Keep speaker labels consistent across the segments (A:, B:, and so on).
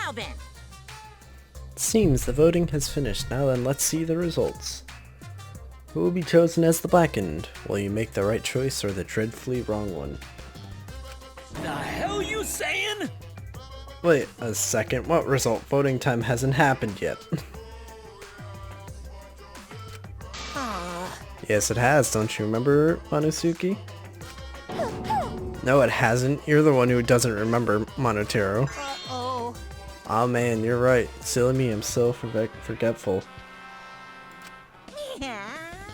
A: Now then.
B: Seems the voting has finished. Now then, let's see the results. Who will be chosen as the Blackened? Will you make the right choice or the dreadfully wrong one?
C: The hell you saying?
B: Wait a second, what result? Voting time hasn't happened yet. Yes, it has, don't you remember, Monosuke? No, it hasn't. You're the one who doesn't remember, Monotaro.
A: Uh-oh.
B: Aw man, you're right. Silly me, I'm so forgetful.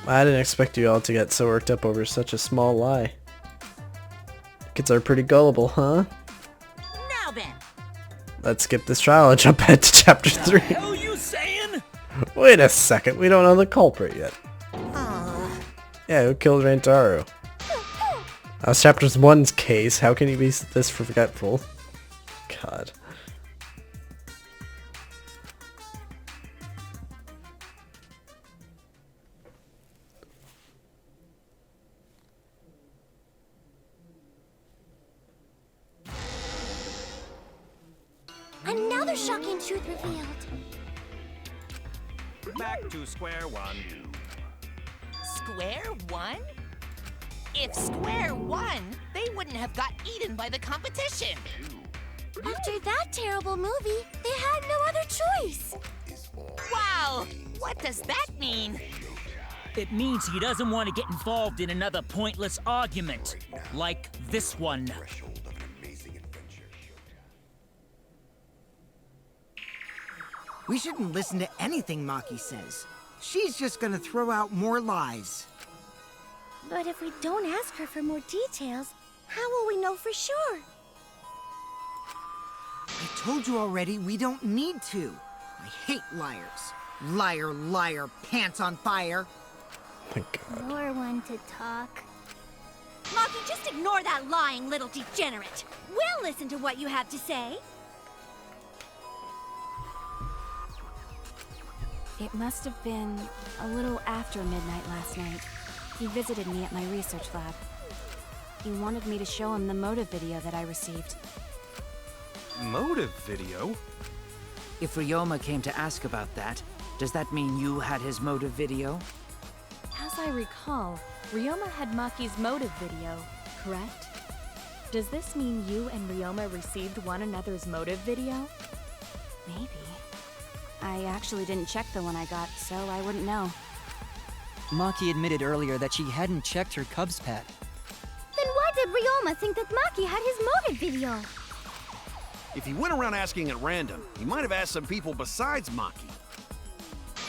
B: I didn't expect you all to get so worked up over such a small lie. Kids are pretty gullible, huh?
A: Now then.
B: Let's skip this trial and jump ahead to chapter 3.
C: The hell you saying?
B: Wait a second, we don't know the culprit yet. Yeah, who killed Rantaro? That was chapter 1's case, how can you be this forgetful? God.
D: Another shocking truth revealed.
E: Back to square one.
A: Square one? If Square won, they wouldn't have got eaten by the competition.
D: After that terrible movie, they had no other choice.
A: Wow, what does that mean?
C: It means he doesn't want to get involved in another pointless argument, like this one.
F: We shouldn't listen to anything Maki says. She's just gonna throw out more lies.
D: But if we don't ask her for more details, how will we know for sure?
F: I told you already, we don't need to. I hate liars. Liar, liar, pants on fire.
B: My God.
D: You're one to talk.
G: Maki, just ignore that lying little degenerate. We'll listen to what you have to say.
H: It must have been a little after midnight last night. He visited me at my research lab. He wanted me to show him the motive video that I received.
E: Motive video?
I: If Ryoma came to ask about that, does that mean you had his motive video?
H: As I recall, Ryoma had Maki's motive video, correct? Does this mean you and Ryoma received one another's motive video? Maybe. I actually didn't check the one I got, so I wouldn't know.
J: Maki admitted earlier that she hadn't checked her Cubs pad.
D: Then why did Ryoma think that Maki had his motive video?
E: If he went around asking at random, he might have asked some people besides Maki.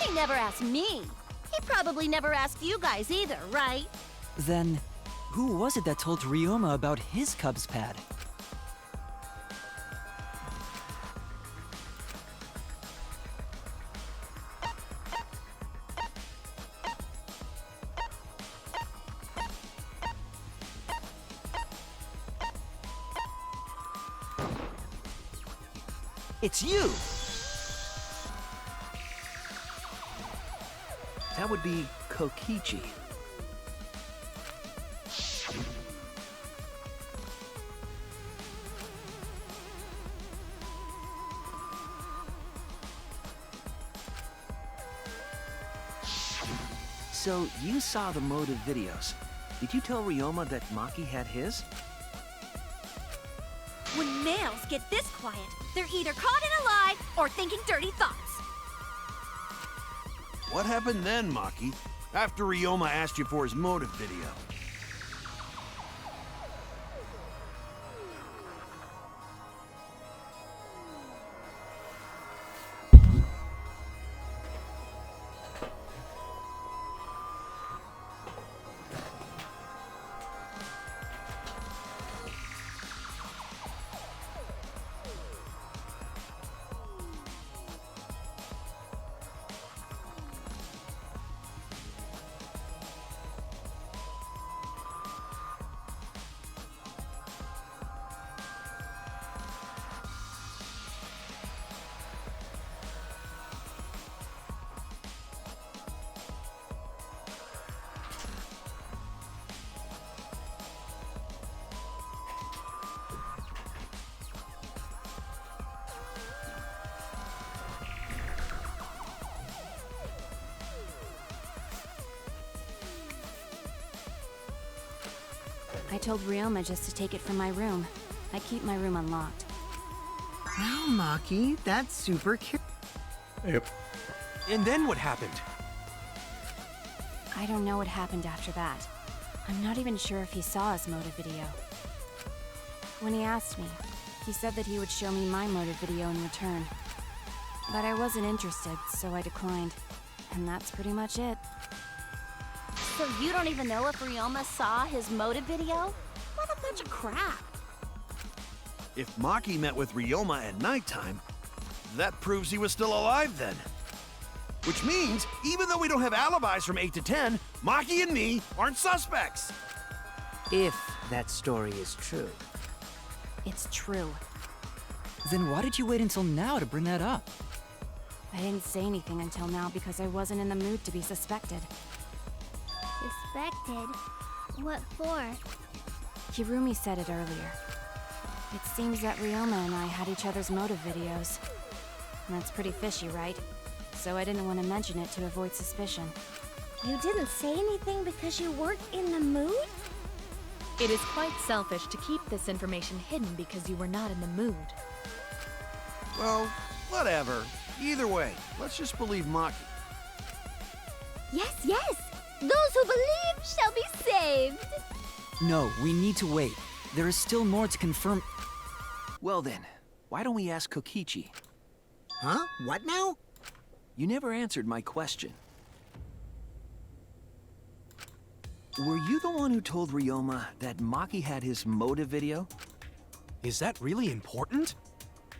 G: He never asked me. He probably never asked you guys either, right?
J: Then, who was it that told Ryoma about his Cubs pad?
I: It's you!
E: That would be Kokichi. So, you saw the motive videos. Did you tell Ryoma that Maki had his?
G: When males get this quiet, they're either caught in a lie or thinking dirty thoughts.
E: What happened then, Maki? After Ryoma asked you for his motive video?
H: I told Ryoma just to take it from my room. I keep my room unlocked.
F: Wow, Maki, that's super cute.
B: Yep.
K: And then what happened?
H: I don't know what happened after that. I'm not even sure if he saw his motive video. When he asked me, he said that he would show me my motive video in return. But I wasn't interested, so I declined. And that's pretty much it.
G: So you don't even know if Ryoma saw his motive video? What a bunch of crap.
E: If Maki met with Ryoma at nighttime, that proves he was still alive then. Which means, even though we don't have alibis from 8 to 10, Maki and me aren't suspects.
I: If that story is true.
H: It's true.
J: Then why did you wait until now to bring that up?
H: I didn't say anything until now because I wasn't in the mood to be suspected.
D: Suspected? What for?
H: Hirumi said it earlier. It seems that Ryoma and I had each other's motive videos. That's pretty fishy, right? So I didn't want to mention it to avoid suspicion.
D: You didn't say anything because you weren't in the mood?
H: It is quite selfish to keep this information hidden because you were not in the mood.
E: Well, whatever. Either way, let's just believe Maki.
D: Yes, yes! Those who believe shall be saved!
J: No, we need to wait. There is still more to confirm.
K: Well then, why don't we ask Kokichi?
F: Huh? What now?
K: You never answered my question. Were you the one who told Ryoma that Maki had his motive video?
L: Is that really important?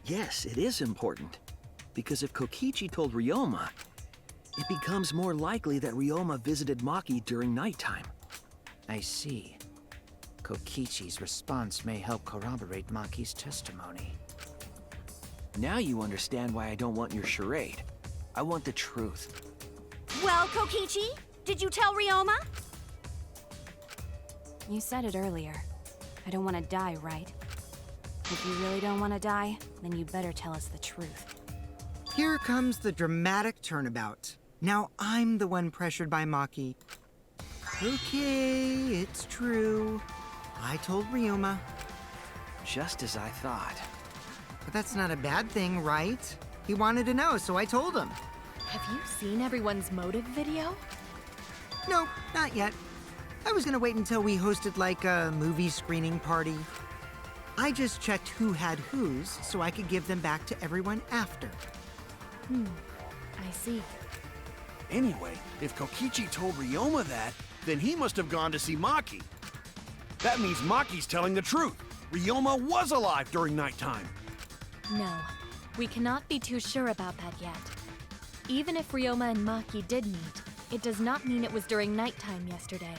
K: Yes, it is important. Because if Kokichi told Ryoma, it becomes more likely that Ryoma visited Maki during nighttime.
I: I see. Kokichi's response may help corroborate Maki's testimony.
K: Now you understand why I don't want your charade. I want the truth.
G: Well, Kokichi, did you tell Ryoma?
H: You said it earlier. I don't want to die, right? If you really don't want to die, then you better tell us the truth.
F: Here comes the dramatic turnabout. Now I'm the one pressured by Maki. Okay, it's true. I told Ryoma.
K: Just as I thought.
F: But that's not a bad thing, right? He wanted to know, so I told him.
H: Have you seen everyone's motive video?
F: Nope, not yet. I was gonna wait until we hosted like a movie screening party. I just checked who had whose so I could give them back to everyone after.
H: I see.
E: Anyway, if Kokichi told Ryoma that, then he must have gone to see Maki. That means Maki's telling the truth. Ryoma was alive during nighttime.
H: No, we cannot be too sure about that yet. Even if Ryoma and Maki did meet, it does not mean it was during nighttime yesterday.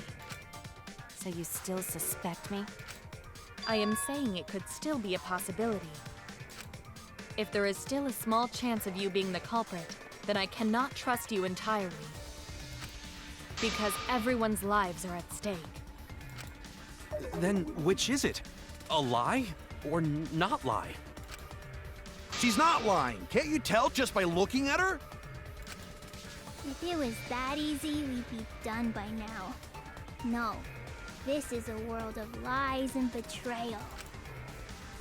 H: So you still suspect me? I am saying it could still be a possibility. If there is still a small chance of you being the culprit, then I cannot trust you entirely. Because everyone's lives are at stake.
L: Then which is it? A lie or not lie?
E: She's not lying. Can't you tell just by looking at her?
D: If it was that easy, we'd be done by now. No, this is a world of lies and betrayal.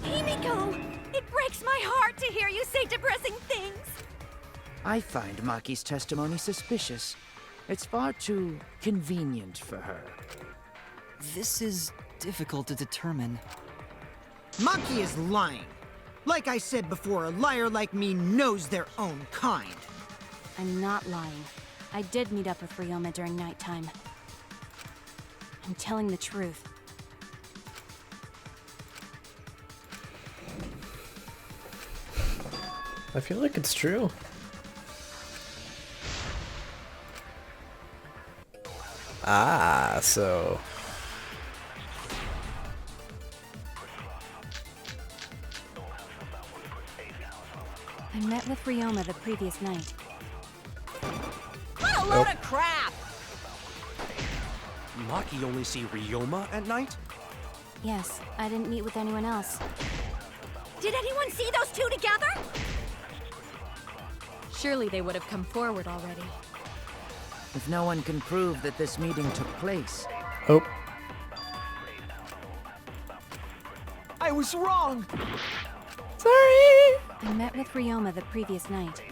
G: Himiko! It breaks my heart to hear you say depressing things!
I: I find Maki's testimony suspicious. It's far too convenient for her.
J: This is difficult to determine.
F: Maki is lying. Like I said before, a liar like me knows their own kind.
H: I'm not lying. I did meet up with Ryoma during nighttime. I'm telling the truth.
B: I feel like it's true. Ah, so...
H: I met with Ryoma the previous night.
A: What a load of crap!
L: Maki only see Ryoma at night?
H: Yes, I didn't meet with anyone else.
G: Did anyone see those two together?
H: Surely they would have come forward already.
I: If no one can prove that this meeting took place,
B: Oh.
E: I was wrong!
B: Sorry!
H: I met with Ryoma the previous night.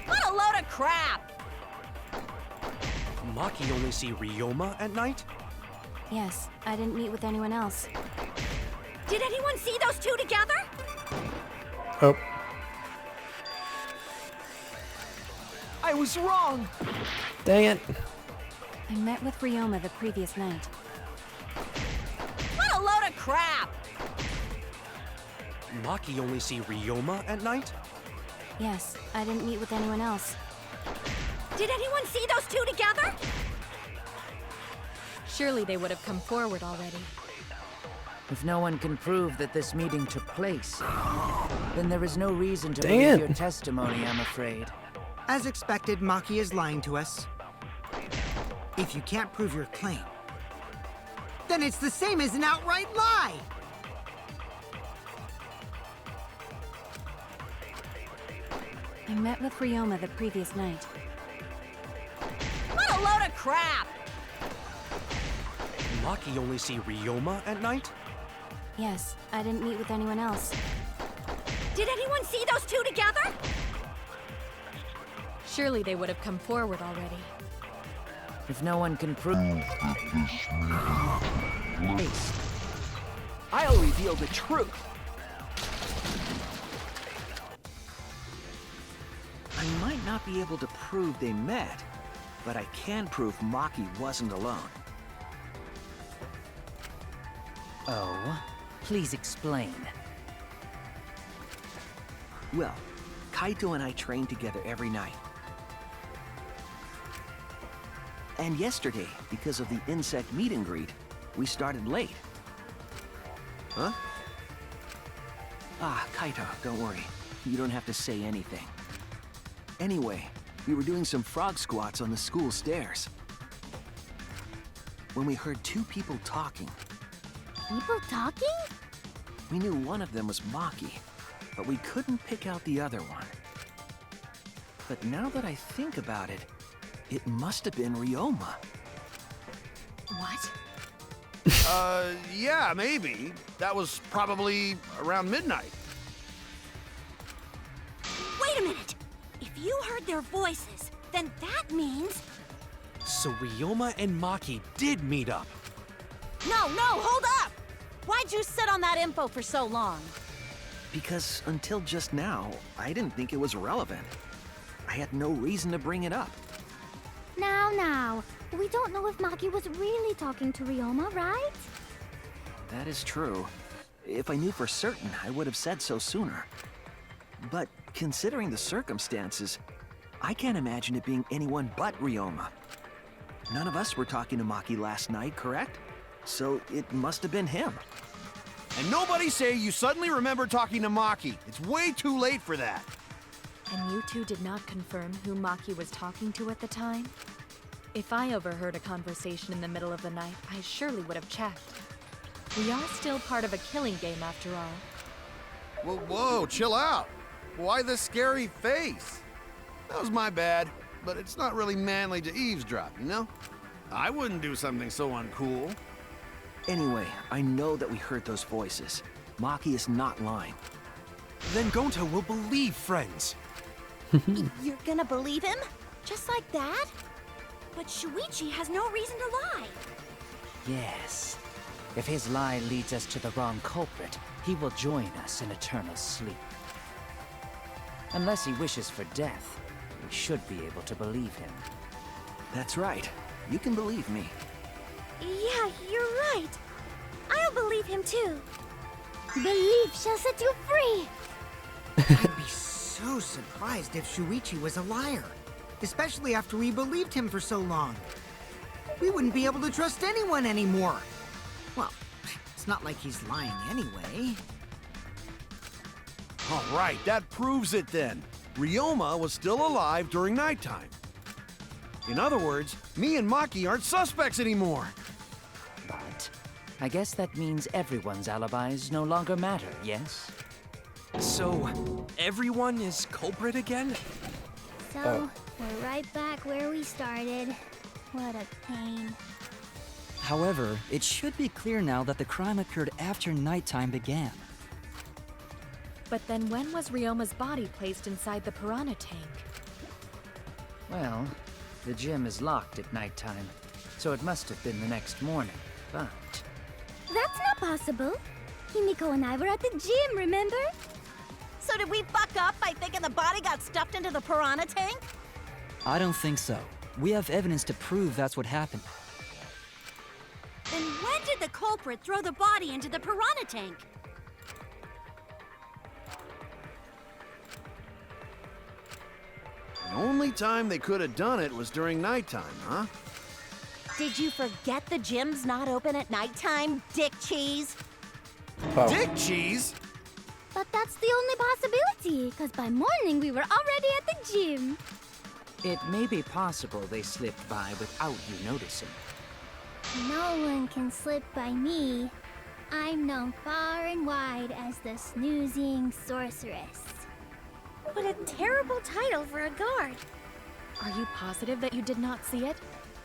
G: What a load of crap!
L: Maki only see Ryoma at night?
H: Yes, I didn't meet with anyone else.
G: Did anyone see those two together?
B: Oh.
E: I was wrong!
B: Dang it.
H: I met with Ryoma the previous night.
G: What a load of crap!
L: Maki only see Ryoma at night?
H: Yes, I didn't meet with anyone else.
G: Did anyone see those two together?
H: Surely they would have come forward already.
I: If no one can prove that this meeting took place, then there is no reason to
B: Dang
I: believe
B: it.
I: your testimony, I'm afraid.
F: As expected, Maki is lying to us. If you can't prove your claim, then it's the same as an outright lie!
H: I met with Ryoma the previous night.
G: What a load of crap!
L: Maki only see Ryoma at night?
H: Yes, I didn't meet with anyone else.
G: Did anyone see those two together?
H: Surely they would have come forward already.
I: If no one can prove
K: I'll reveal the truth. I might not be able to prove they met, but I can prove Maki wasn't alone.
I: Oh, please explain.
K: Well, Kaito and I train together every night. And yesterday, because of the insect meet and greet, we started late. Huh? Ah, Kaito, don't worry. You don't have to say anything. Anyway, we were doing some frog squats on the school stairs when we heard two people talking.
D: People talking?
K: We knew one of them was Maki, but we couldn't pick out the other one. But now that I think about it, it must have been Ryoma.
G: What?
E: Yeah, maybe. That was probably around midnight.
G: Wait a minute! If you heard their voices, then that means...
L: So Ryoma and Maki did meet up.
G: No, hold up! Why'd you sit on that info for so long?
K: Because until just now, I didn't think it was relevant. I had no reason to bring it up.
D: Now, we don't know if Maki was really talking to Ryoma, right?
K: That is true. If I knew for certain, I would have said so sooner. But considering the circumstances, I can't imagine it being anyone but Ryoma. None of us were talking to Maki last night, correct? So it must have been him.
E: And nobody say you suddenly remember talking to Maki. It's way too late for that.
H: And you two did not confirm who Maki was talking to at the time? If I overheard a conversation in the middle of the night, I surely would have checked. We are still part of a killing game after all.
E: Whoa, chill out. Why the scary face? That was my bad, but it's not really manly to eavesdrop, you know? I wouldn't do something so uncool.
K: Anyway, I know that we heard those voices. Maki is not lying.
L: Then Gonta will believe friends.
G: You're gonna believe him? Just like that? But Shuichi has no reason to lie.
I: Yes. If his lie leads us to the wrong culprit, he will join us in eternal sleep. Unless he wishes for death, we should be able to believe him.
K: That's right. You can believe me.
D: Yeah, you're right. I'll believe him too. Belief shall set you free.
F: I'd be so surprised if Shuichi was a liar. Especially after we believed him for so long. We wouldn't be able to trust anyone anymore. Well, it's not like he's lying anyway.
E: All right, that proves it then. Ryoma was still alive during nighttime. In other words, me and Maki aren't suspects anymore.
I: But I guess that means everyone's alibis no longer matter, yes?
L: So, everyone is culprit again?
D: So, we're right back where we started. What a pain.
J: However, it should be clear now that the crime occurred after nighttime began.
H: But then when was Ryoma's body placed inside the piranha tank?
I: Well, the gym is locked at nighttime, so it must have been the next morning, but...
D: That's not possible. Himiko and I were at the gym, remember?
G: So did we fuck up by thinking the body got stuffed into the piranha tank?
J: I don't think so. We have evidence to prove that's what happened.
G: Then when did the culprit throw the body into the piranha tank?
E: The only time they could have done it was during nighttime, huh?
G: Did you forget the gym's not open at nighttime, Dick Cheese?
B: Oh.
E: Dick cheese?
D: But that's the only possibility, because by morning we were already at the gym.
I: It may be possible they slipped by without you noticing.
D: No one can slip by me. I'm known far and wide as the snoozing sorceress.
G: What a terrible title for a guard.
H: Are you positive that you did not see it?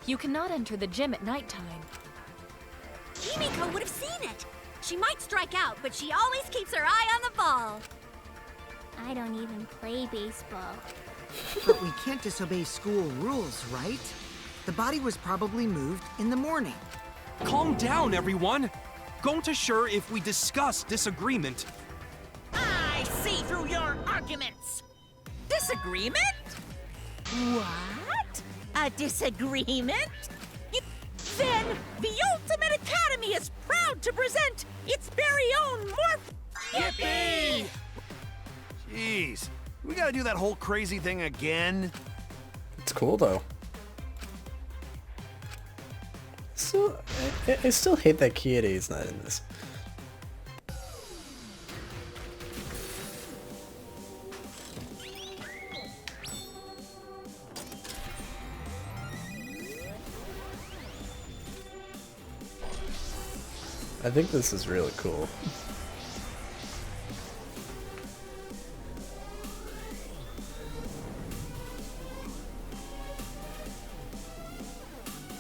H: You cannot enter the gym at nighttime.
G: Himiko would have seen it. She might strike out, but she always keeps her eye on the ball.
D: I don't even play baseball.
F: But we can't disobey school rules, right? The body was probably moved in the morning.
L: Calm down, everyone! Gonta sure if we discuss disagreement.
A: I see through your arguments. Disagreement? What? A disagreement? Then the Ultimate Academy is proud to present its very own Morph... Yippee!
E: Jeez. We gotta do that whole crazy thing again?
B: It's cool though. So, I still hate that Kyoide's not in this. I think this is really cool.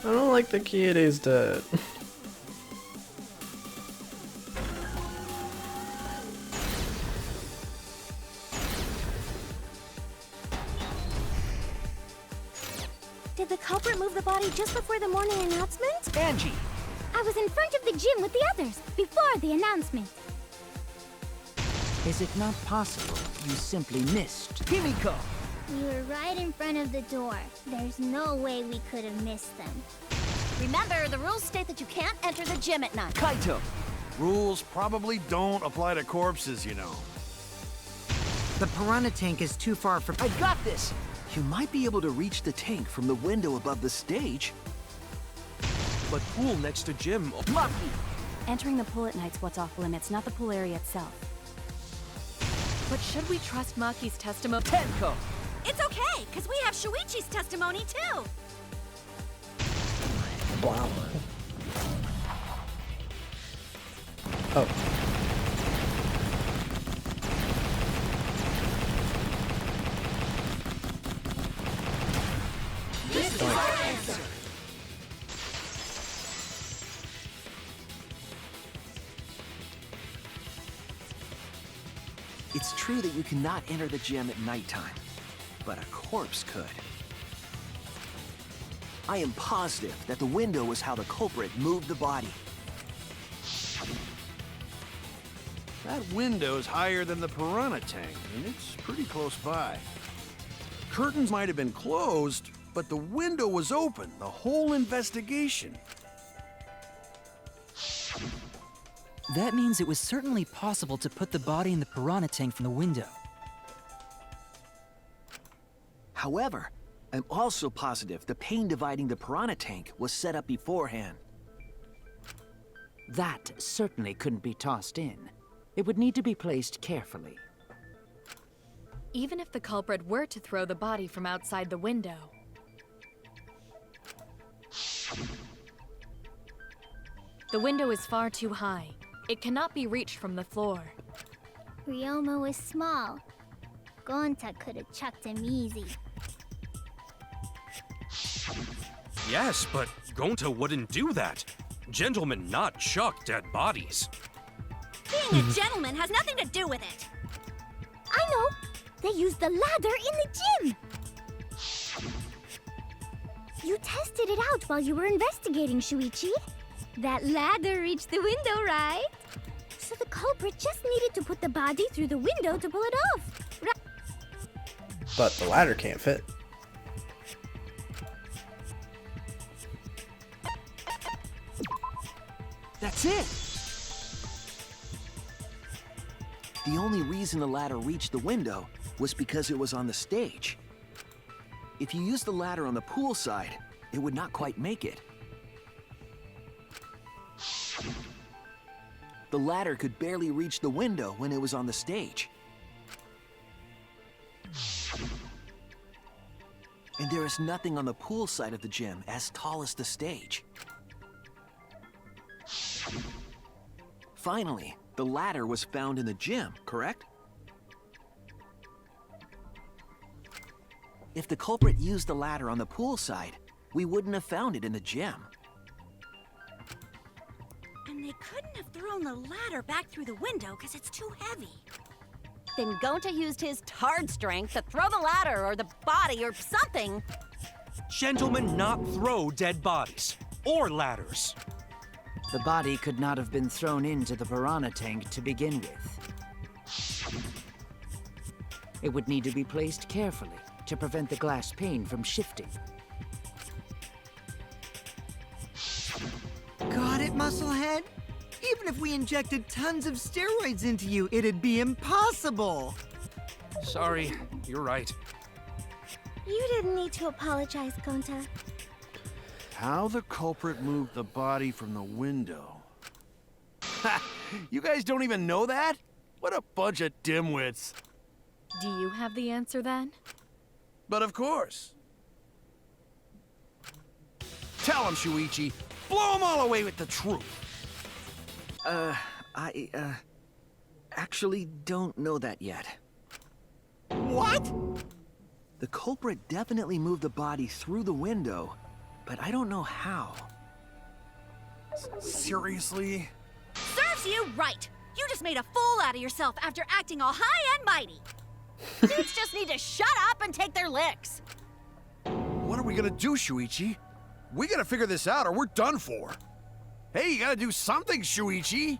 B: I don't like the Kyoide's dead.
D: Did the culprit move the body just before the morning announcement?
L: Angie!
D: I was in front of the gym with the others, before the announcement.
I: Is it not possible you simply missed?
K: Himiko!
D: We were right in front of the door. There's no way we could have missed them.
G: Remember, the rules state that you can't enter the gym at night.
K: Kaito!
E: Rules probably don't apply to corpses, you know.
F: The piranha tank is too far for...
K: I got this! You might be able to reach the tank from the window above the stage.
L: But pool next to gym...
K: Lucky!
H: Entering the pool at night's what's off limits, not the pool area itself. But should we trust Maki's testimony?
K: Tenko!
G: It's okay, because we have Shuichi's testimony too.
B: Wow. Oh.
A: This is our answer.
K: It's true that you cannot enter the gym at nighttime, but a corpse could. I am positive that the window was how the culprit moved the body.
E: That window's higher than the piranha tank, and it's pretty close by. Curtains might have been closed, but the window was open the whole investigation.
J: That means it was certainly possible to put the body in the piranha tank from the window.
K: However, I'm also positive the pane dividing the piranha tank was set up beforehand.
I: That certainly couldn't be tossed in. It would need to be placed carefully.
H: Even if the culprit were to throw the body from outside the window, the window is far too high. It cannot be reached from the floor.
D: Ryoma was small. Gonta could have chucked him easy.
L: Yes, but Gonta wouldn't do that. Gentlemen not chuck dead bodies.
G: Being a gentleman has nothing to do with it.
D: I know! They used the ladder in the gym! You tested it out while you were investigating, Shuichi. That ladder reached the window, right? So the culprit just needed to put the body through the window to pull it off.
B: But the ladder can't fit.
K: That's it! The only reason the ladder reached the window was because it was on the stage. If you used the ladder on the pool side, it would not quite make it. The ladder could barely reach the window when it was on the stage. And there is nothing on the pool side of the gym as tall as the stage. Finally, the ladder was found in the gym, correct? If the culprit used the ladder on the pool side, we wouldn't have found it in the gym.
G: And they couldn't have thrown the ladder back through the window because it's too heavy. Then Gonta used his tard strength to throw the ladder or the body or something.
L: Gentlemen not throw dead bodies. Or ladders.
I: The body could not have been thrown into the piranha tank to begin with. It would need to be placed carefully to prevent the glass pane from shifting.
F: Got it, Musclehead? Even if we injected tons of steroids into you, it'd be impossible.
L: Sorry, you're right.
D: You didn't need to apologize, Gonta.
E: How the culprit moved the body from the window. Ha! You guys don't even know that? What a bunch of dimwits.
H: Do you have the answer then?
E: But of course. Tell him, Shuichi. Blow them all away with the truth.
K: I actually don't know that yet.
F: What?
K: The culprit definitely moved the body through the window, but I don't know how.
E: Seriously?
G: Serves you right. You just made a fool out of yourself after acting all high and mighty. Dudes just need to shut up and take their licks.
E: What are we gonna do, Shuichi? We gotta figure this out or we're done for. Hey, you gotta do something, Shuichi!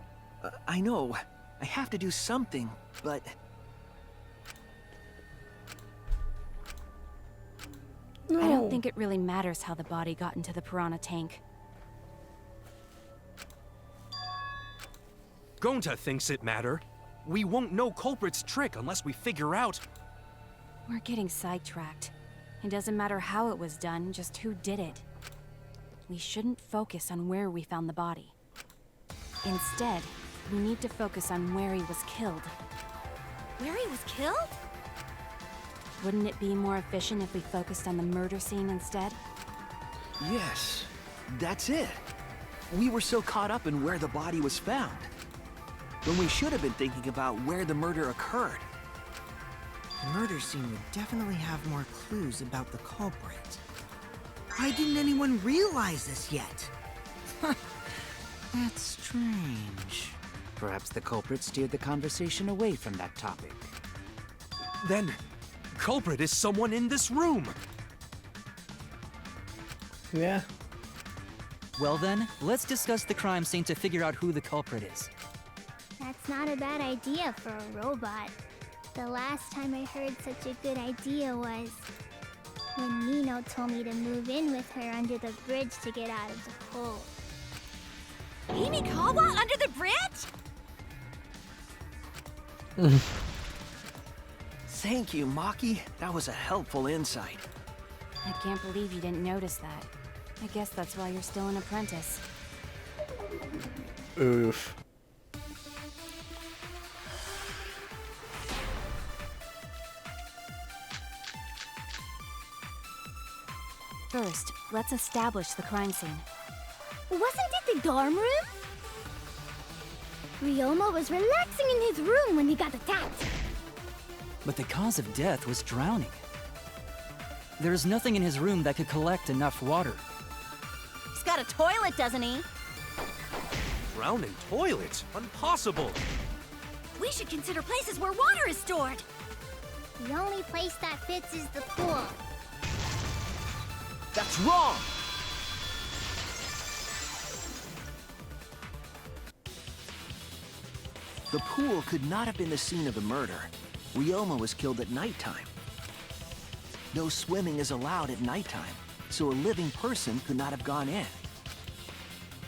K: I know. I have to do something, but...
H: I don't think it really matters how the body got into the piranha tank.
L: Gonta thinks it matter. We won't know culprit's trick unless we figure out...
H: We're getting sidetracked. It doesn't matter how it was done, just who did it. We shouldn't focus on where we found the body. Instead, we need to focus on where he was killed.
G: Where he was killed?
H: Wouldn't it be more efficient if we focused on the murder scene instead?
K: Yes, that's it. We were so caught up in where the body was found, when we should have been thinking about where the murder occurred.
F: The murder scene would definitely have more clues about the culprit. Why didn't anyone realize this yet? That's strange.
I: Perhaps the culprit steered the conversation away from that topic.
L: Then, culprit is someone in this room.
B: Yeah.
J: Well then, let's discuss the crime scene to figure out who the culprit is.
D: That's not a bad idea for a robot. The last time I heard such a good idea was when Nino told me to move in with her under the bridge to get out of the cold.
G: Himikawa under the bridge?
K: Thank you, Maki. That was a helpful insight.
H: I can't believe you didn't notice that. I guess that's why you're still an apprentice.
B: Oof.
H: First, let's establish the crime scene.
D: Wasn't it the dorm room? Ryoma was relaxing in his room when he got attacked.
J: But the cause of death was drowning. There is nothing in his room that could collect enough water.
G: He's got a toilet, doesn't he?
L: drown in toilets? Impossible!
G: We should consider places where water is stored.
D: The only place that fits is the pool.
K: That's wrong! The pool could not have been the scene of the murder. Ryoma was killed at nighttime. No swimming is allowed at nighttime, so a living person could not have gone in.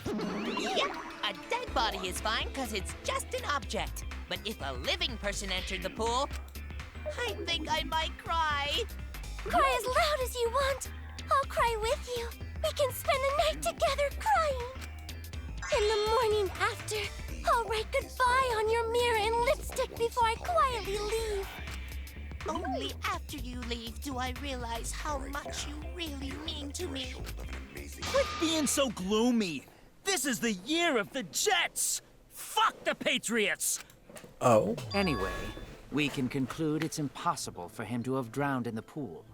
A: Yep, a dead body is fine because it's just an object. But if a living person entered the pool, I think I might cry.
D: Cry as loud as you want. I'll cry with you. We can spend the night together crying. In the morning after, I'll write goodbye on your mirror in lipstick before I quietly leave.
A: Only after you leave do I realize how much you really mean to me.
C: Quit being so gloomy. This is the year of the Jets. Fuck the Patriots.
B: Oh.
I: Anyway, we can conclude it's impossible for him to have drowned in the pool.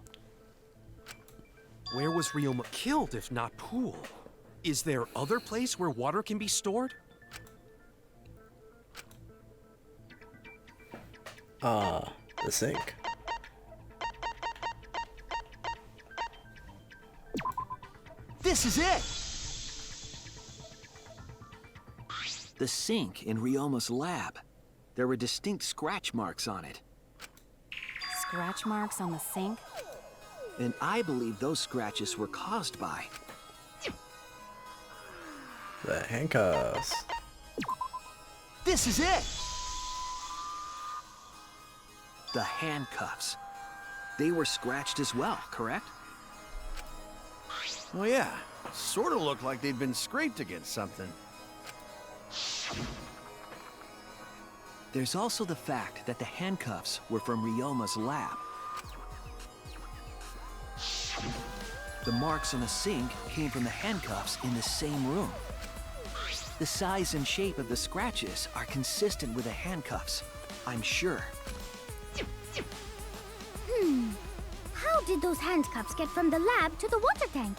L: Where was Ryoma killed if not pool? Is there other place where water can be stored?
B: The sink.
K: This is it! The sink in Ryoma's lab. There were distinct scratch marks on it.
H: Scratch marks on the sink?
K: And I believe those scratches were caused by
B: The handcuffs.
K: This is it! The handcuffs. They were scratched as well, correct?
E: Well, yeah. Sort of looked like they'd been scraped against something.
K: There's also the fact that the handcuffs were from Ryoma's lab. The marks on the sink came from the handcuffs in the same room. The size and shape of the scratches are consistent with the handcuffs, I'm sure.
D: How did those handcuffs get from the lab to the water tank?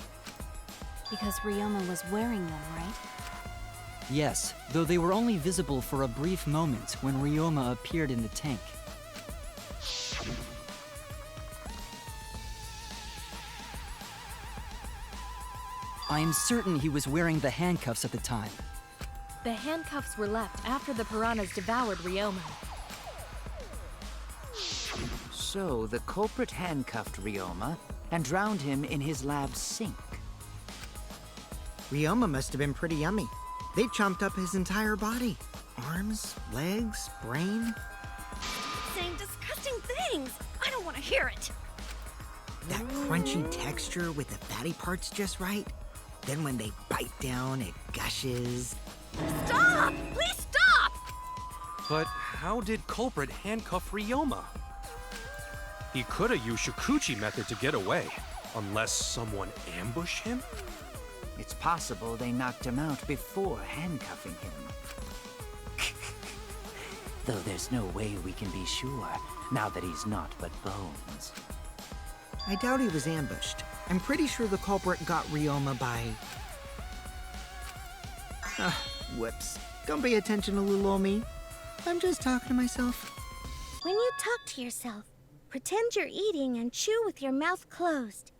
H: Because Ryoma was wearing them, right?
J: Yes, though they were only visible for a brief moment when Ryoma appeared in the tank. I am certain he was wearing the handcuffs at the time.
H: The handcuffs were left after the piranhas devoured Ryoma.
I: So the culprit handcuffed Ryoma and drowned him in his lab's sink.
F: Ryoma must have been pretty yummy. They chomped up his entire body. Arms, legs, brain.
G: Saying disgusting things. I don't want to hear it.
F: That crunchy texture with the fatty parts just right. Then when they bite down, it gushes.
G: Stop! Please stop!
L: But how did culprit handcuff Ryoma? He could have used Shikuchi method to get away, unless someone ambushed him?
I: It's possible they knocked him out before handcuffing him. Though there's no way we can be sure, now that he's not but bones.
F: I doubt he was ambushed. I'm pretty sure the culprit got Ryoma by... whoops. Don't pay attention to little ol' me. I'm just talking to myself.
D: When you talk to yourself, pretend you're eating and chew with your mouth closed.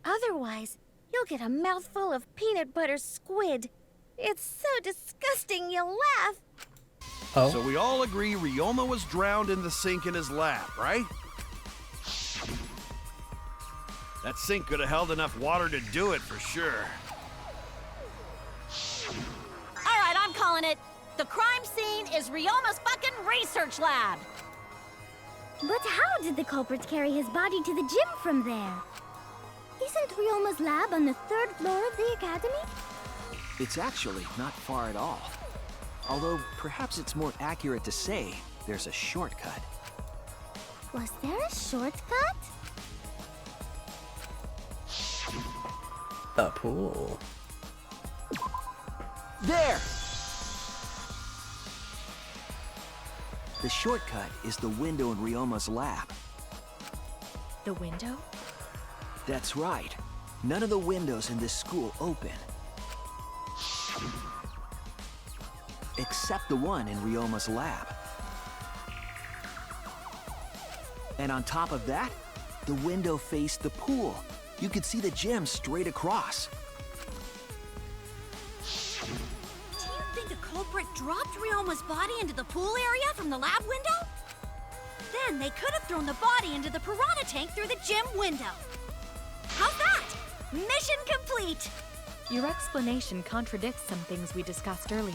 D: Otherwise, you'll get a mouthful of peanut butter squid. It's so disgusting you'll laugh.
B: Oh.
E: So we all agree Ryoma was drowned in the sink in his lab, right? That sink could have held enough water to do it for sure.
G: All right, I'm calling it. The crime scene is Ryoma's fucking research lab.
D: But how did the culprit carry his body to the gym from there? Isn't Ryoma's lab on the 3rd floor of the academy?
K: It's actually not far at all. Although perhaps it's more accurate to say there's a shortcut.
D: Was there a shortcut?
B: The pool.
K: There! The shortcut is the window in Ryoma's lab.
H: The window?
K: That's right. None of the windows in this school open. except the one in Ryoma's lab. And on top of that, the window faced the pool. You could see the gym straight across.
G: Do you think a culprit dropped Ryoma's body into the pool area from the lab window? Then they could have thrown the body into the piranha tank through the gym window. How's that? Mission complete!
H: Your explanation contradicts some things we discussed earlier.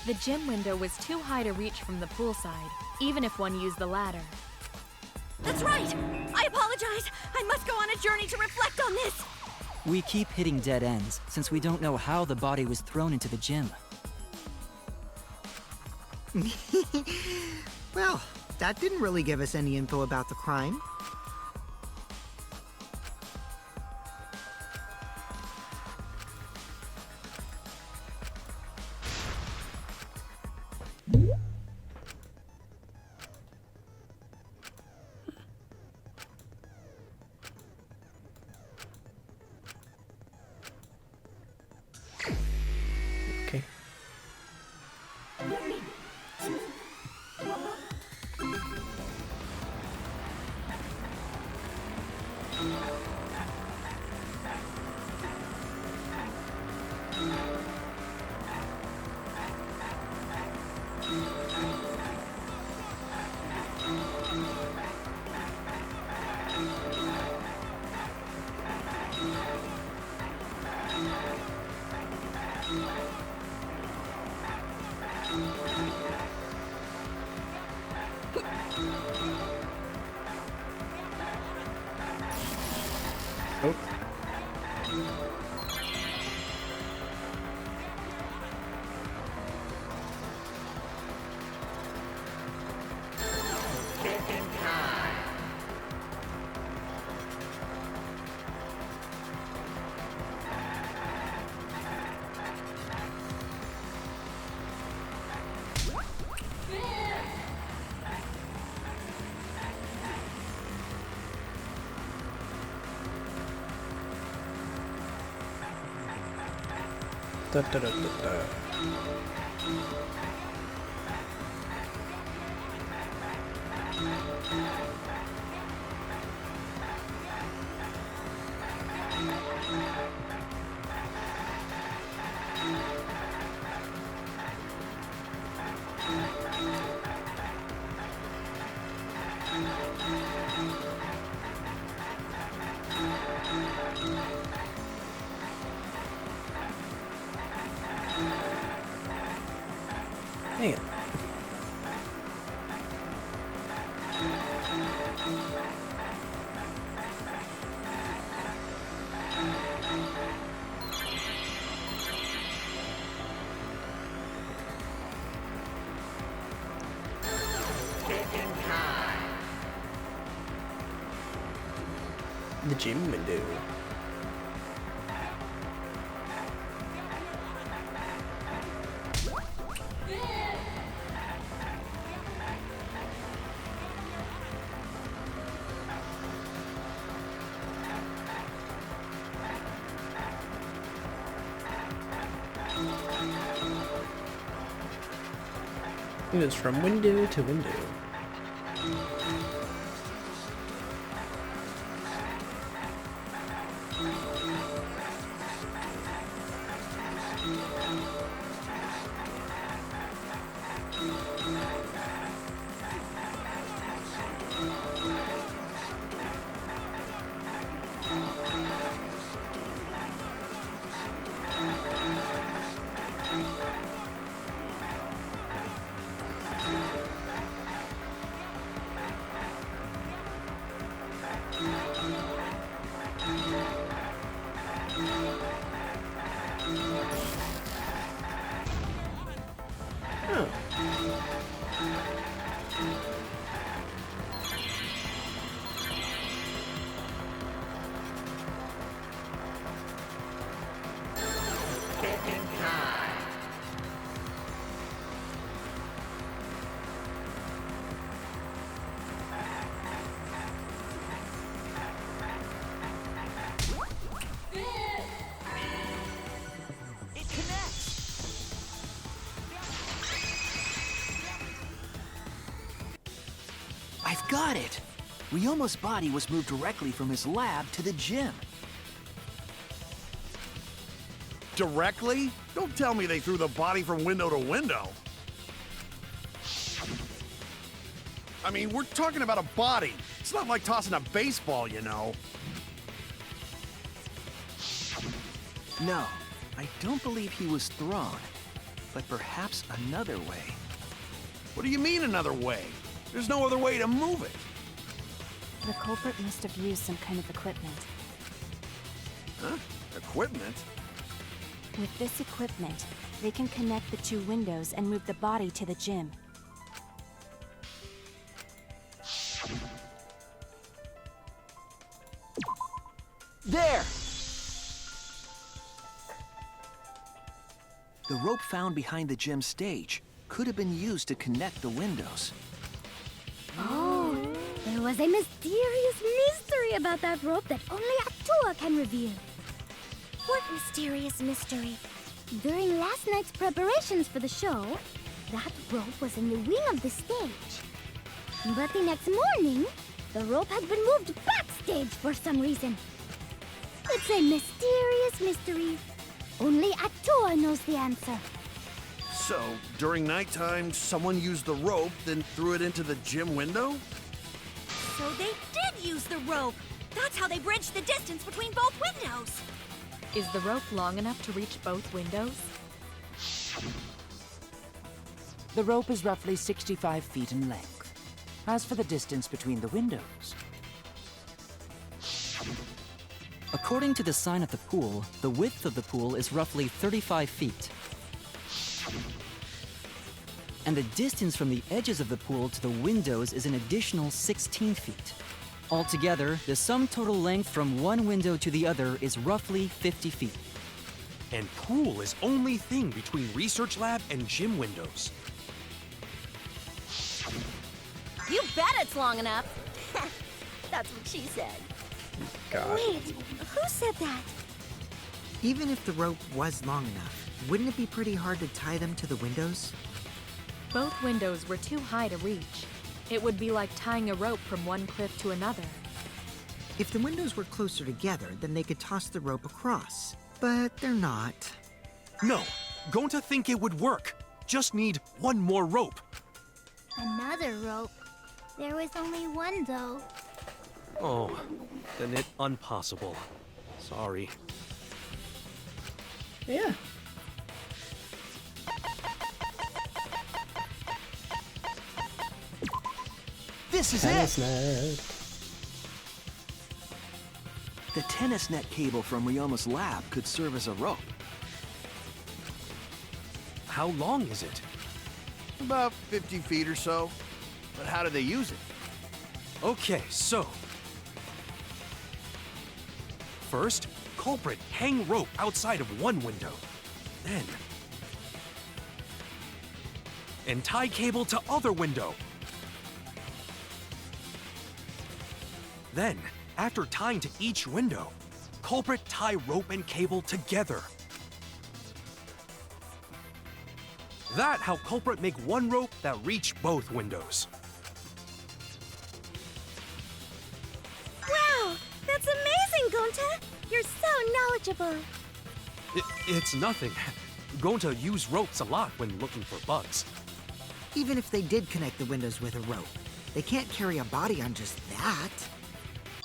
H: The gym window was too high to reach from the poolside, even if one used the ladder.
G: That's right! I apologize! I must go on a journey to reflect on this!
J: We keep hitting dead ends, since we don't know how the body was thrown into the gym.
F: Well, that didn't really give us any info about the crime.
B: Okay. Oh. Da, da, da, da, da. Dang it. The gym window. It is from window to window.
K: I've got it! Ryoma's body was moved directly from his lab to the gym.
E: Directly? Don't tell me they threw the body from window to window. I mean, we're talking about a body. It's not like tossing a baseball, you know.
K: No, I don't believe he was thrown. But perhaps another way.
E: What do you mean another way? There's no other way to move it.
H: The culprit must have used some kind of equipment.
E: Huh? Equipment?
H: With this equipment, they can connect the two windows and move the body to the gym.
K: There! The rope found behind the gym stage could have been used to connect the windows.
D: Oh, there was a mysterious mystery about that rope that only Atua can reveal. What mysterious mystery? During last night's preparations for the show, that rope was in the wing of the stage. But the next morning, the rope had been moved backstage for some reason. It's a mysterious mystery. Only Atua knows the answer.
E: So, during nighttime, someone used the rope, then threw it into the gym window?
G: So they did use the rope. That's how they bridged the distance between both windows.
H: Is the rope long enough to reach both windows?
I: The rope is roughly 65 feet in length. As for the distance between the windows,
J: According to the sign at the pool, the width of the pool is roughly 35 feet. And the distance from the edges of the pool to the windows is an additional 16 feet. Altogether, the sum total length from one window to the other is roughly 50 feet.
L: And pool is only thing between research lab and gym windows.
G: You bet it's long enough. That's what she said.
B: God.
D: Wait, who said that?
F: Even if the rope was long enough, wouldn't it be pretty hard to tie them to the windows?
H: Both windows were too high to reach. It would be like tying a rope from one cliff to another.
F: If the windows were closer together, then they could toss the rope across. But they're not.
L: No, going to think it would work. Just need one more rope.
D: Another rope. There was only one, though.
L: Oh, then it impossible. Sorry.
B: Yeah.
K: This is
B: Tennis
K: it!
B: net.
K: The tennis net cable from Ryoma's lab could serve as a rope.
L: How long is it?
E: About 50 feet or so. But how do they use it?
L: Okay, so. First, culprit hang rope outside of one window. Then. And tie cable to other window. Then, after tying to each window, culprit tie rope and cable together. That how culprit make one rope that reach both windows.
D: Wow, that's amazing, Gonta! You're so knowledgeable.
L: It's nothing. Gonta use ropes a lot when looking for bugs.
F: Even if they did connect the windows with a rope, they can't carry a body on just that.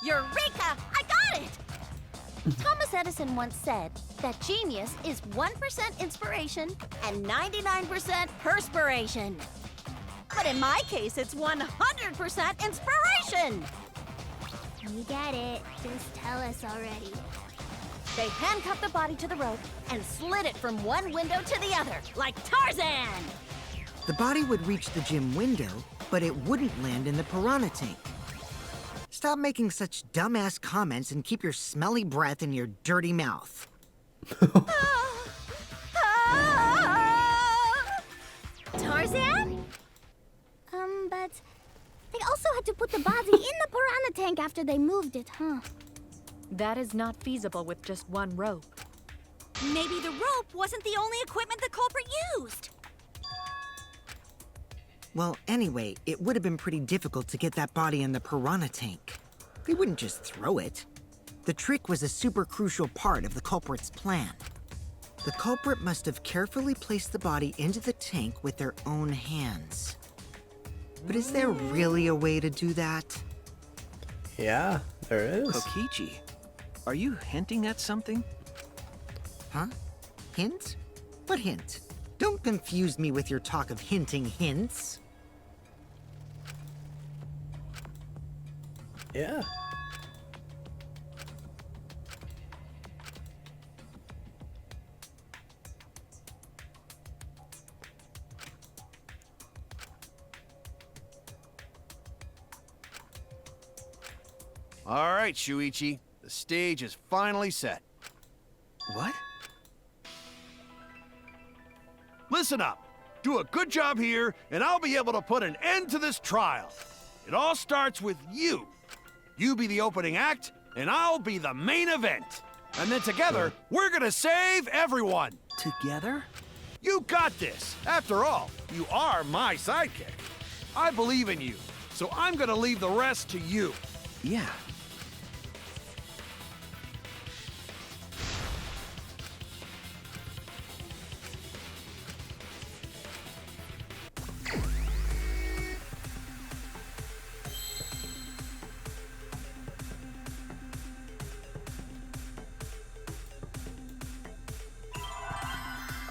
G: Eureka! I got it! Thomas Edison once said that genius is 1% inspiration and 99% perspiration. But in my case, it's 100% inspiration!
D: You get it. Just tell us already.
G: They handcuffed the body to the rope and slid it from one window to the other, like Tarzan!
F: The body would reach the gym window, but it wouldn't land in the piranha tank. Stop making such dumbass comments and keep your smelly breath in your dirty mouth.
D: Tarzan? But they also had to put the body in the piranha tank after they moved it, huh?
H: That is not feasible with just one rope.
G: Maybe the rope wasn't the only equipment the culprit used.
F: Well, anyway, it would have been pretty difficult to get that body in the piranha tank. They wouldn't just throw it. The trick was a super crucial part of the culprit's plan. The culprit must have carefully placed the body into the tank with their own hands. But is there really a way to do that?
B: Yeah, there is.
K: Kokichi, are you hinting at something?
F: Huh? Hint? What hint? Don't confuse me with your talk of hinting hints.
B: Yeah.
E: All right, Shuichi. The stage is finally set.
K: What?
E: Listen up. Do a good job here, and I'll be able to put an end to this trial. It all starts with you. You be the opening act, and I'll be the main event. And then together, we're gonna save everyone.
K: Together?
E: You got this. After all, you are my sidekick. I believe in you, so I'm gonna leave the rest to you.
K: Yeah.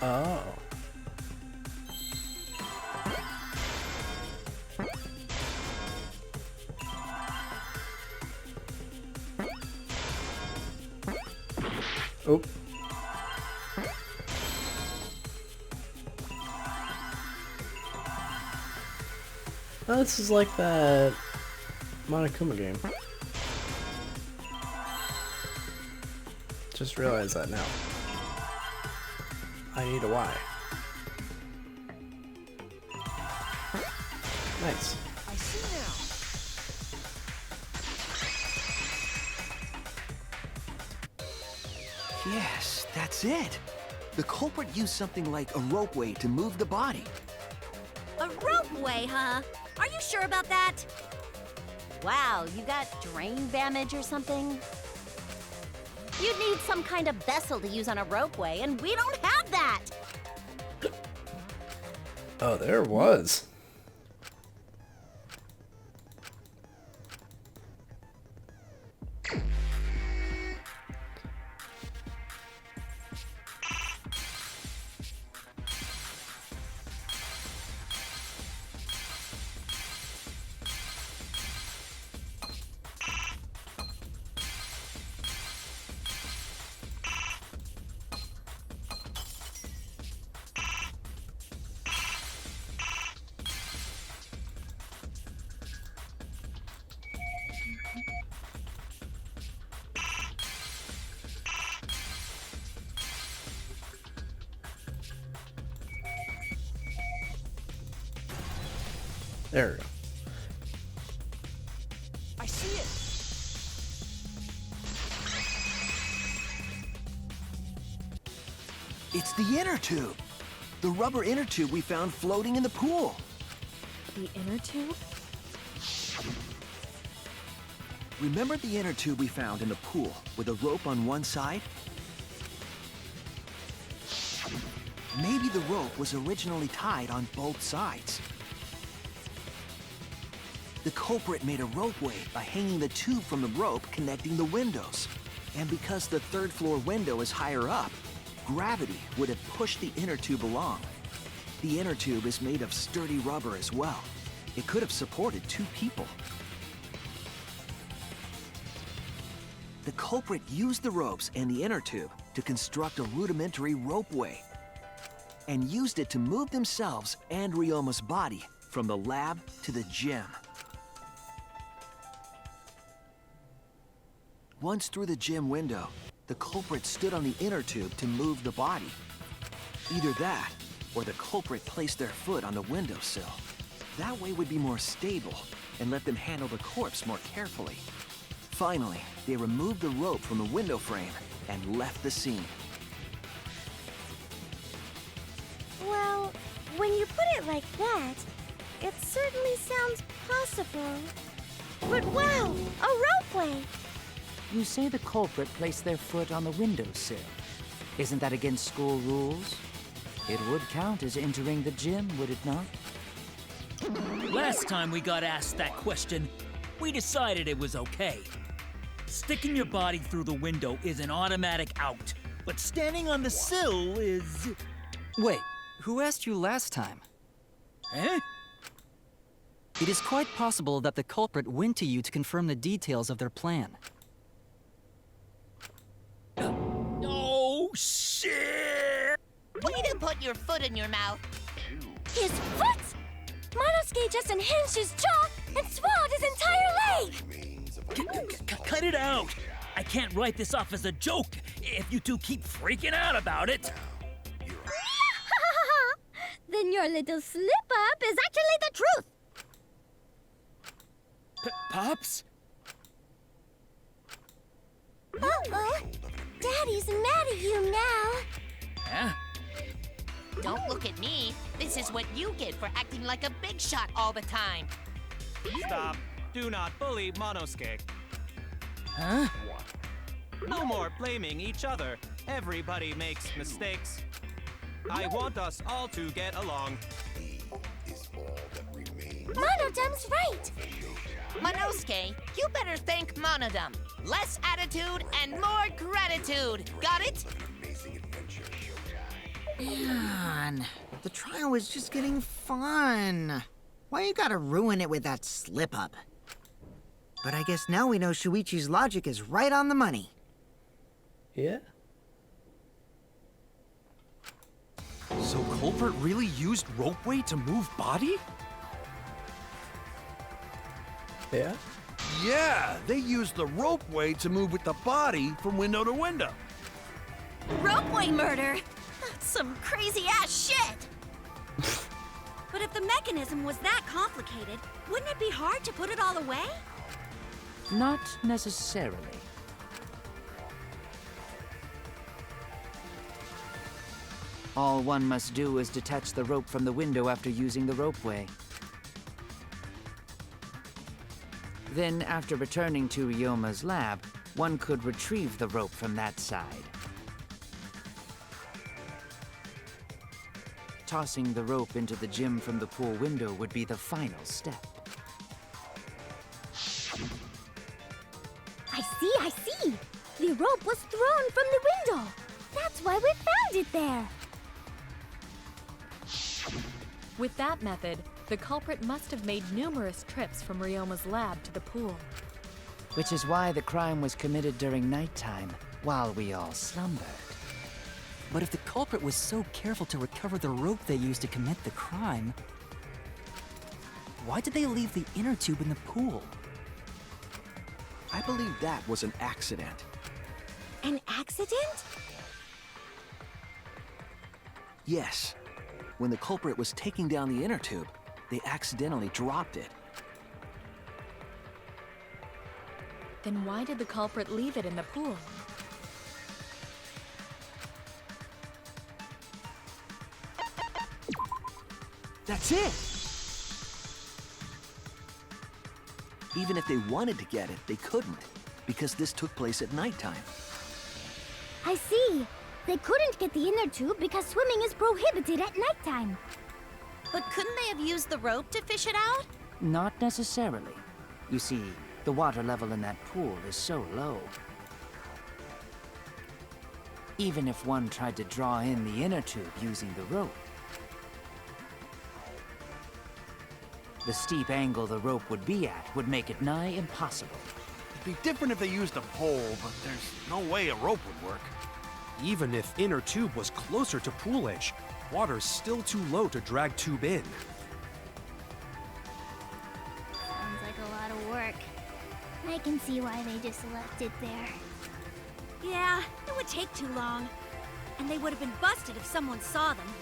B: Oh. Oh. Oh, this is like that Monokuma game. Just realized that now. I need a Y. Nice.
K: I see now. Yes, that's it. The culprit used something like a ropeway to move the body.
G: A ropeway, huh? Are you sure about that?
M: Wow, you got drain damage or something? You'd need some kind of vessel to use on a ropeway, and we don't have that!
B: Oh, there was. There we go.
K: I see it. It's the inner tube. The rubber inner tube we found floating in the pool.
H: The inner tube?
K: Remember the inner tube we found in the pool with a rope on one side? Maybe the rope was originally tied on both sides. The culprit made a ropeway by hanging the tube from the rope connecting the windows. And because the third floor window is higher up, gravity would have pushed the inner tube along. The inner tube is made of sturdy rubber as well. It could have supported 2 people. The culprit used the ropes and the inner tube to construct a rudimentary ropeway, and used it to move themselves and Ryoma's body from the lab to the gym. Once through the gym window, the culprit stood on the inner tube to move the body. Either that, or the culprit placed their foot on the windowsill. That way would be more stable, and let them handle the corpse more carefully. Finally, they removed the rope from the window frame and left the scene.
M: Well, when you put it like that,
G: It certainly sounds possible. But wow, a ropeway!
I: You say the culprit placed their foot on the windowsill. Isn't that against school rules? It would count as entering the gym, would it not?
C: Last time we got asked that question, we decided it was okay. Sticking your body through the window is an automatic out, but standing on the sill is...
J: Wait, who asked you last time?
C: Eh?
J: It is quite possible that the culprit went to you to confirm the details of their plan.
C: Oh, shit!
A: Way to put your foot in your mouth.
G: His foot! Monosuke just unhinged his jaw and swallowed his entire leg!
C: Cut it out! I can't write this off as a joke if you two keep freaking out about it.
G: Then your little slip-up is actually the truth!
C: Pops?
G: Uh-oh. Daddy's mad at you now.
C: Huh?
A: Don't look at me. This is what you get for acting like a big shot all the time.
N: Stop. Do not bully Monosuke.
C: Huh?
N: No more blaming each other. Everybody makes mistakes. I want us all to get along.
G: Monodum's right.
A: Monosuke, you better thank Monodum. Less attitude and more gratitude. Got it?
F: Man, the trial was just getting fun. Why you gotta ruin it with that slip-up? But I guess now we know Shuichi's logic is right on the money.
B: Yeah?
L: So culprit really used ropeway to move body?
B: Yeah?
E: Yeah, they used the ropeway to move with the body from window to window.
G: Ropeway murder? That's some crazy-ass shit! But if the mechanism was that complicated, wouldn't it be hard to put it all away?
I: Not necessarily. All one must do is detach the rope from the window after using the ropeway. Then, after returning to Ryoma's lab, one could retrieve the rope from that side. Tossing the rope into the gym from the pool window would be the final step.
G: I see! The rope was thrown from the window! That's why we found it there!
H: With that method, the culprit must have made numerous trips from Ryoma's lab to the pool.
I: Which is why the crime was committed during nighttime, while we all slumbered.
J: But if the culprit was so careful to recover the rope they used to commit the crime, why did they leave the inner tube in the pool?
K: I believe that was an accident.
G: An accident?
K: Yes. When the culprit was taking down the inner tube, they accidentally dropped it.
H: Then why did the culprit leave it in the pool?
K: That's it! Even if they wanted to get it, they couldn't, because this took place at nighttime.
G: I see. They couldn't get the inner tube because swimming is prohibited at nighttime.
M: But couldn't they have used the rope to fish it out?
I: Not necessarily. You see, the water level in that pool is so low. Even if one tried to draw in the inner tube using the rope, the steep angle the rope would be at would make it nigh impossible.
E: It'd be different if they used a pole, but there's no way a rope would work.
L: Even if inner tube was closer to pool edge, water's still too low to drag tube in.
D: Sounds like a lot of work. I can see why they just left it there.
G: Yeah, it would take too long. And they would have been busted if someone saw them.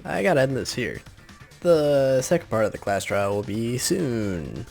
B: I gotta end this here. the second part of the class trial will be soon.